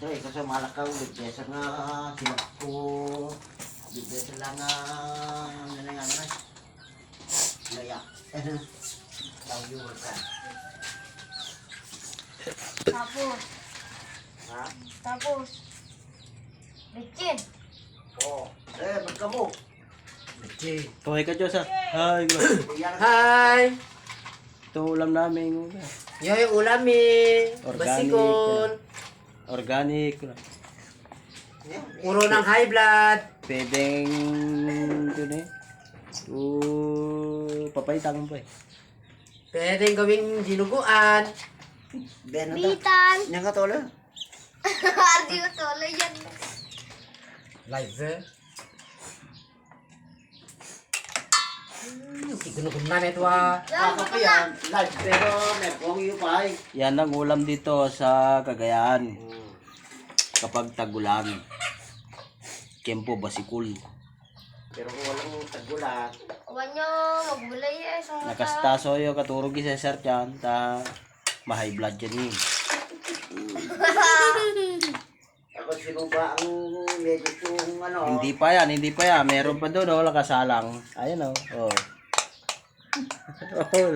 Kasi kasi malakaw bigesa nga sinako bigesa lang nga nga laya. Tayo ka. Tapos. Ha? Tapos. Bitchin. Oh, ba't ka mo? Kaway ka, Diyos, ha? Hi, Hi! ito ulam namin. Yo, yung ulam eh. Organic. Basikon. Organic. Puro ng high blood. Pwedeng, ito na eh. Papaitan mo pa eh. Pwedeng gawing dinuguan. Ben, Bitan. Yang ka tolo? Ardi ko tolo yan. Live eh. Tigunugod na ito ah. Ako pa yan, live, pero may pong iyo pa ay. Yan ang ulam dito sa Cagayan. Kapag tagulan. Kempo basikul. Pero kung walang tagulan, Huwag nyo magbulay eh. Nakastaso yung katurog sa sir dyan. Ta ma-high blood yan eh. kapag sinuba ang medyo yung ano, Hindi pa yan. Meron pa doon, oh, nakasalang. Ayan, oh. Oh. Oh,